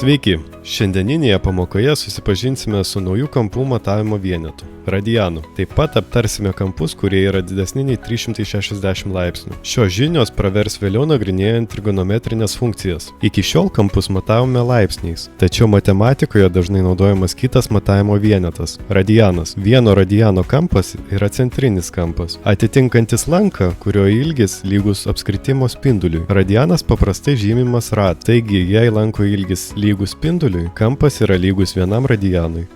Sveiki! Šiandieninėje pamokoje susipažinsime su naujų kampų matavimo vienetu – radianu. Taip pat aptarsime kampus, kurie yra didesni nei 360 laipsnių. Šios žinios pravers vėliau nagrinėjant trigonometrinės funkcijas. Iki šiol kampus matavome laipsniais, tačiau matematikoje dažnai naudojamas kitas matavimo vienetas – radianas. Vieno radiano kampas yra centrinis kampas, atitinkantis lanką, kurio ilgis lygus apskritimo spinduliui. Radianas paprastai žymimas rad, taigi jei lanko ilgis lygus spinduliui, kampas yra lygus vienam radianui.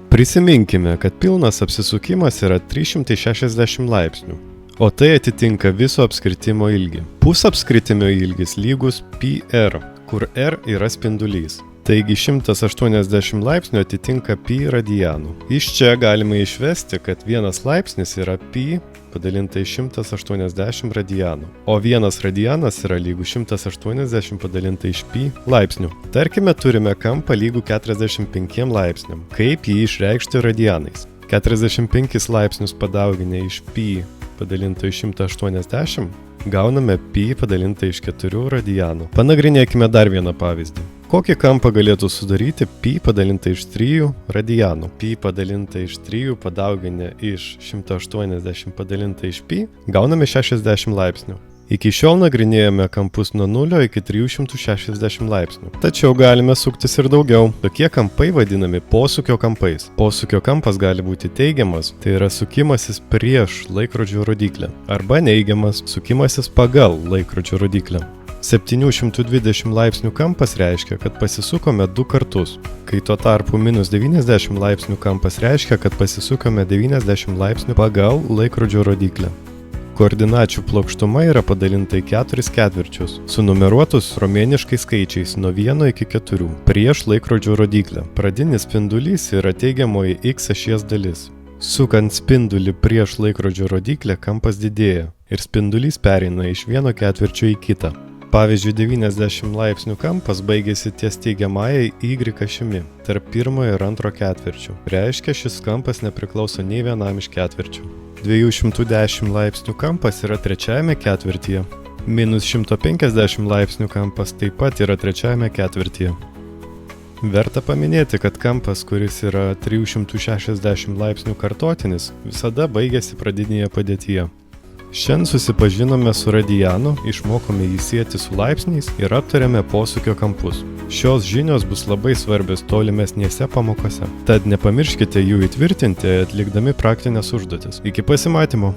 Prisiminkime, kad pilnas apsisukimas yra 360 laipsnių, o tai atitinka viso apskritimo ilgį. Pusapskritimo ilgis lygus πr, kur r yra spindulys. Taigi 180 laipsnių atitinka pi radianų. Iš čia galime išvesti, kad vienas laipsnis yra pi padalinta iš 180 radianų, o vienas radianas yra lygus 180 padalinta iš pi laipsnių. Tarkime, turime kampą lygų 45 laipsniam. Kaip jį išreikšti radianais? 45 laipsnius padauginę iš pi padalinta iš 180 gauname pi padalinta iš 4 radianų. Panagrinėkime dar vieną pavyzdį. Kokį kampą galėtų sudaryti pi padalinta iš 3 radianų? Pi padalinta iš 3 padauginę iš 180 padalinta iš pi gauname 60 laipsnių. Iki šiol nagrinėjome kampus nuo 0 iki 360 laipsnių. Tačiau galime suktis ir daugiau. Tokie kampai vadinami posūkio kampais. Posūkio kampas gali būti teigiamas, tai yra sukimasis prieš laikrodžio rodyklę, arba neigiamas, sukimasis pagal laikrodžio rodyklę. 720 laipsnių kampas reiškia, kad pasisukome 2 kartus, kai tuo tarpu minus 90 laipsnių kampas reiškia, kad pasisukome 90 laipsnių pagal laikrodžio rodyklę. Koordinačių plokštuma yra padalinta į 4 ketvirčius, sunumeruotus romėniškais skaičiais nuo 1 iki 4, prieš laikrodžio rodyklę. Pradinis spindulys yra teigiamoji x ašies dalis. Sukant spindulį prieš laikrodžio rodyklę, kampas didėja ir spindulys pereina iš 1 ketvirčio į kitą. Pavyzdžiui, 90 laipsnių kampas baigėsi ties teigiamąją y ašimi, tarp pirmojo ir antro ketvirčių. Reiškia, šis kampas nepriklauso nei vienam iš ketvirčių. 210 laipsnių kampas yra trečiajame ketvirtyje. Minus 150 laipsnių kampas taip pat yra trečiajame ketvirtyje. Verta paminėti, kad kampas, kuris yra 360 laipsnių kartotinis, visada baigėsi pradinėje padėtyje. Šiandien susipažinome su radianu, išmokome jį sieti su laipsniais ir aptarėme posūkio kampus. Šios žinios bus labai svarbios tolimesnėse pamokose, tad nepamirškite jų įtvirtinti atlikdami praktinės užduotis. Iki pasimatymo!